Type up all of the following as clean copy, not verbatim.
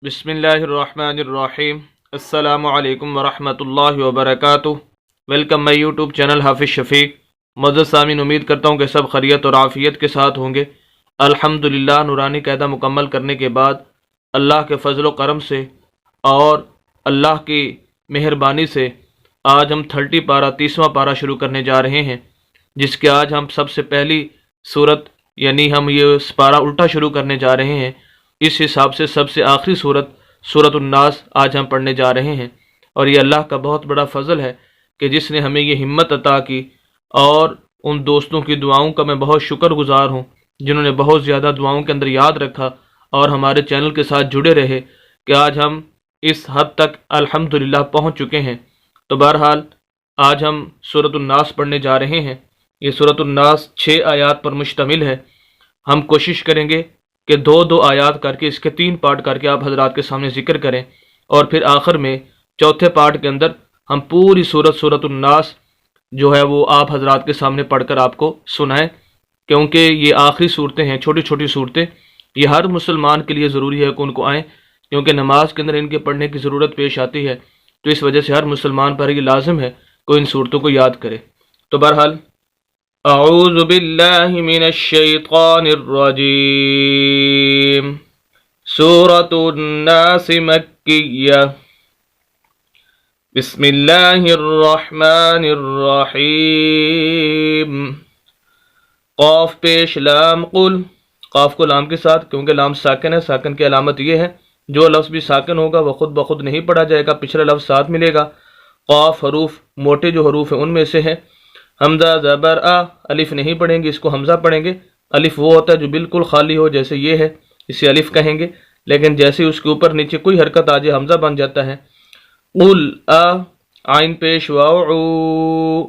بسم اللہ الرحمن الرحیم۔ السلام علیکم ورحمۃ اللہ وبرکاتہ۔ ویلکم مائی یوٹیوب چینل حافظ شفیق۔ معزز سامعین، امید کرتا ہوں کہ سب خیریت اور عافیت کے ساتھ ہوں گے۔ الحمدللہ، نورانی قاعدہ مکمل کرنے کے بعد اللہ کے فضل و کرم سے اور اللہ کی مہربانی سے آج ہم 30واں پارہ شروع کرنے جا رہے ہیں، جس کے آج ہم سب سے پہلی صورت یعنی ہم یہ پارہ الٹا شروع کرنے جا رہے ہیں۔ اس حساب سے سب سے آخری سورت الناس آج ہم پڑھنے جا رہے ہیں، اور یہ اللہ کا بہت بڑا فضل ہے کہ جس نے ہمیں یہ ہمت عطا کی، اور ان دوستوں کی دعاؤں کا میں بہت شکر گزار ہوں جنہوں نے بہت زیادہ دعاؤں کے اندر یاد رکھا اور ہمارے چینل کے ساتھ جڑے رہے کہ آج ہم اس حد تک الحمدللہ پہنچ چکے ہیں۔ تو بہرحال آج ہم سورت الناس پڑھنے جا رہے ہیں۔ یہ سورت الناس 6 آیات پر مشتمل ہے۔ ہم کوشش کریں گے کہ 2 آیات کر کے اس کے 3 پارٹ کر کے آپ حضرات کے سامنے ذکر کریں، اور پھر آخر میں چوتھے پارٹ کے اندر ہم پوری سورت الناس جو ہے وہ آپ حضرات کے سامنے پڑھ کر آپ کو سنائیں، کیونکہ یہ آخری صورتیں ہیں، چھوٹی چھوٹی صورتیں، یہ ہر مسلمان کے لیے ضروری ہے کہ ان کو آئیں، کیونکہ نماز کے اندر ان کے پڑھنے کی ضرورت پیش آتی ہے، تو اس وجہ سے ہر مسلمان پر یہ لازم ہے کہ ان صورتوں کو یاد کرے۔ تو بہرحال اعوذ باللہ من الشیطان الرجیم۔ سورۃ الناس مکیہ۔ بسم اللہ الرحمن الرحیم۔ قاف پیش لام قل، قاف کو لام کے ساتھ، کیونکہ لام ساکن ہے۔ ساکن کی علامت یہ ہے جو لفظ بھی ساکن ہوگا وہ خود بخود نہیں پڑھا جائے گا، پچھلا لفظ ساتھ ملے گا۔ قاف حروف موٹے جو حروف ہیں ان میں سے ہے۔ حمزہ زبر آ، الف نہیں پڑھیں گے، اس کو حمزہ پڑھیں گے۔ الف وہ ہوتا ہے جو بالکل خالی ہو، جیسے یہ ہے، اسے الف کہیں گے، لیکن جیسے اس کے اوپر نیچے کوئی حرکت آ جائے حمزہ بن جاتا ہے۔ قل آ، عین پیش واو عو،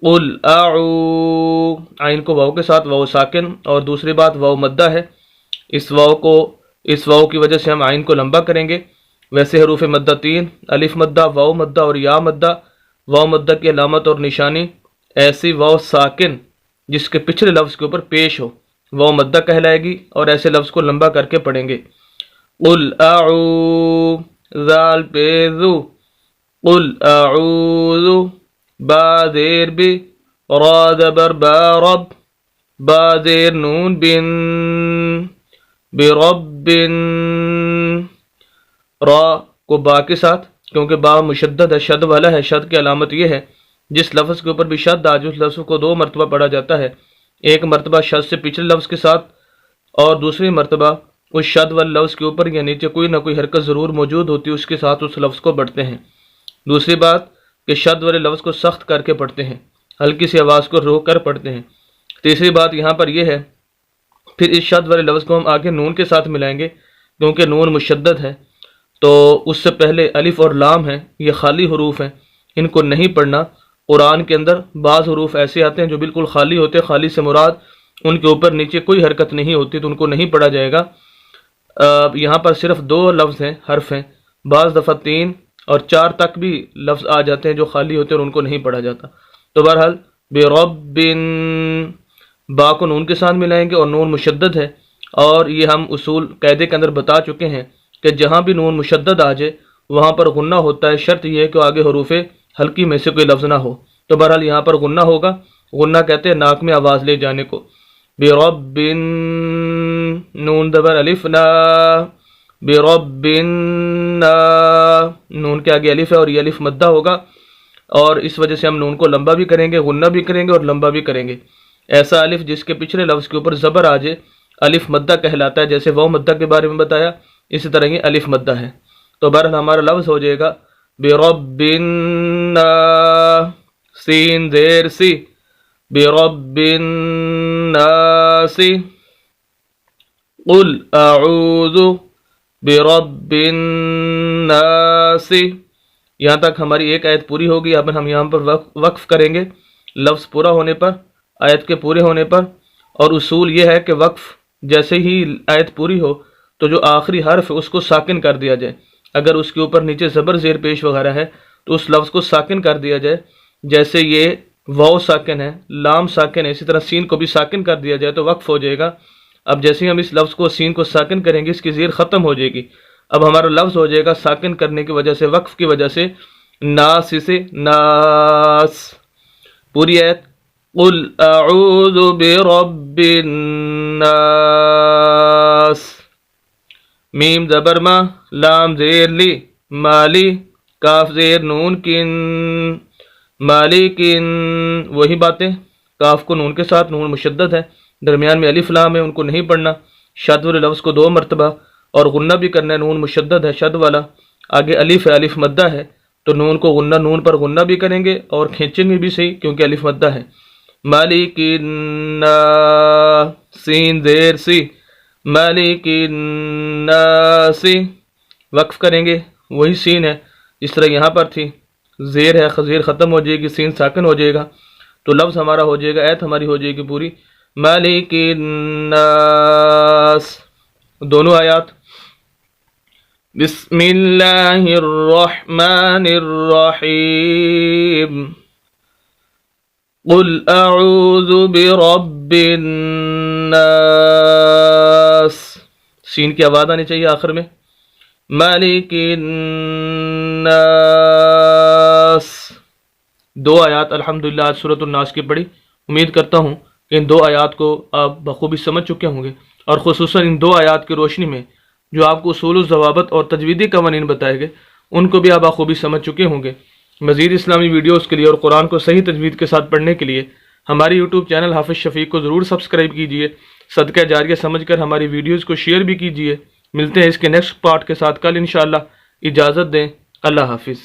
قل اعو، عین کو واو کے ساتھ، واو ساکن، اور دوسری بات واو مدہ ہے، اس واو کی وجہ سے ہم عین کو لمبا کریں گے۔ ویسے حروف مدہ 3، الف مدہ، واو مدہ اور یا مدہ۔ واو مدہ کی علامت اور نشانی ایسی واو ساکن جس کے پچھلے لفظ کے اوپر پیش ہو، واو مدہ کہلائے گی، اور ایسے لفظ کو لمبا کر کے پڑھیں گے۔ قل اعوذ، ذال پیذو، قل اعوذ، با زیر بی، را زبر با رب، با زیر نون بن، برب، را کو با کے ساتھ، کیونکہ با مشدد ہے، شد والا ہے۔ شد کی علامت یہ ہے جس لفظ کے اوپر بھی شد آج اس لفظ کو 2 مرتبہ پڑھا جاتا ہے، ایک مرتبہ شد سے پچھلے لفظ کے ساتھ، اور دوسری مرتبہ اس شد والے لفظ کے اوپر یا نیچے کوئی نہ کوئی حرکت ضرور موجود ہوتی ہے، اس کے ساتھ اس لفظ کو پڑھتے ہیں۔ دوسری بات کہ شد والے لفظ کو سخت کر کے پڑھتے ہیں، ہلکی سی آواز کو روک کر پڑھتے ہیں۔ تیسری بات یہاں پر یہ ہے، پھر اس شد والے لفظ کو ہم آگے نون کے ساتھ ملائیں گے، کیونکہ نون مشدد ہے، تو اس سے پہلے الف اور لام ہیں، یہ خالی حروف ہیں، ان کو نہیں پڑھنا۔ قرآن کے اندر بعض حروف ایسے آتے ہیں جو بالکل خالی ہوتے ہیں، خالی سے مراد ان کے اوپر نیچے کوئی حرکت نہیں ہوتی، تو ان کو نہیں پڑھا جائے گا۔ یہاں پر صرف 2 لفظ ہیں، حرف ہیں، بعض دفعہ 3 اور 4 تک بھی لفظ آ جاتے ہیں جو خالی ہوتے ہیں اور ان کو نہیں پڑھا جاتا۔ تو بہرحال برب، با کو نون کے ساتھ ملائیں گے، اور نون مشدد ہے، اور یہ ہم اصول قاعدے کے اندر بتا چکے ہیں کہ جہاں بھی نون مشدد آ جائے وہاں پر غنہ ہوتا ہے، شرط یہ ہے کہ آگے حروف ہلکی میں سے کوئی لفظ نہ ہو۔ تو بہرحال یہاں پر غنہ ہوگا، غنہ کہتے ہیں ناک میں آواز لے جانے کو۔ برب، نون زبر الف نا، برب نا، نون کے آگے الف ہے اور یہ الف مدہ ہوگا، اور اس وجہ سے ہم نون کو لمبا بھی کریں گے، غنہ بھی کریں گے اور لمبا بھی کریں گے۔ ایسا الف جس کے پچھلے لفظ کے اوپر زبر آ جائے الف مدہ کہلاتا ہے، جیسے واو مدہ کے بارے میں بتایا، اسی طرح یہ الف مدہ ہے۔ تو بہرحال ہمارا لفظ ہو جائے گا برب الناس، سین زیر سی، برب الناس، قل اعوذ برب الناس۔ یہاں تک ہماری ایک آیت پوری ہوگی۔ اب ہم یہاں پر وقف کریں گے لفظ پورا ہونے پر، آیت کے پورے ہونے پر، اور اصول یہ ہے کہ وقف جیسے ہی آیت پوری ہو تو جو آخری حرف ہے اس کو ساکن کر دیا جائے، اگر اس کے اوپر نیچے زبر زیر پیش وغیرہ ہے تو اس لفظ کو ساکن کر دیا جائے، جیسے یہ واو ساکن ہے، لام ساکن ہے، اسی طرح سین کو بھی ساکن کر دیا جائے تو وقف ہو جائے گا۔ اب جیسے ہی ہم اس لفظ کو، سین کو ساکن کریں گے، اس کی زیر ختم ہو جائے گی، اب ہمارا لفظ ہو جائے گا ساکن کرنے کی وجہ سے، وقف کی وجہ سے، ناس سے ناس. پوری آیت قل اعوذ برب الناس. میم زبر ما، لام زیر لی، مالی، کاف زیر نون کن، مالکن. وہی باتیں، کاف کو نون کے ساتھ، نون مشدد ہے، درمیان میں الف لام ہے، ان کو نہیں پڑھنا. شد والے لفظ کو 2 مرتبہ اور غنہ بھی کرنا ہے، نون مشدد ہے شد والا، آگے الف ہے، الف مدہ ہے، تو نون کو غنہ، نون پر غنہ بھی کریں گے اور کھینچیں گے بھی صحیح کیونکہ الف مدہ ہے. مالک الناس، سین زیر سی، مالک الناس. وقف کریں گے، وہی سین ہے جس طرح یہاں پر تھی، زیر ہے، خزیر ختم ہو جائے گی، سین ساکن ہو جائے گا، تو لفظ ہمارا ہو جائے گا، ایت ہماری ہو جائے گی پوری مالک الناس. دونوں آیات. بسم اللہ الرحمن الرحیم. قل اعوذ برب الناس، سین کی آواز آنی چاہیے آخر میں. مالک الناس. 2 آیات الحمدللہ آج سورۃ الناس کی پڑھی. امید کرتا ہوں کہ ان 2 آیات کو آپ بخوبی سمجھ چکے ہوں گے، اور خصوصاً ان 2 آیات کی روشنی میں جو آپ کو اصول الضوابط اور تجویدی قوانین بتائے گئے ان کو بھی آپ بخوبی سمجھ چکے ہوں گے. مزید اسلامی ویڈیوز کے لیے اور قرآن کو صحیح تجوید کے ساتھ پڑھنے کے لیے ہماری یوٹیوب چینل حافظ شفیق کو ضرور سبسکرائب کیجیے. صدقہ جاریہ سمجھ کر ہماری ویڈیوز کو شیئر بھی کیجیے. ملتے ہیں اس کے نیکسٹ پارٹ کے ساتھ کل انشاءاللہ. اجازت دیں. اللہ حافظ.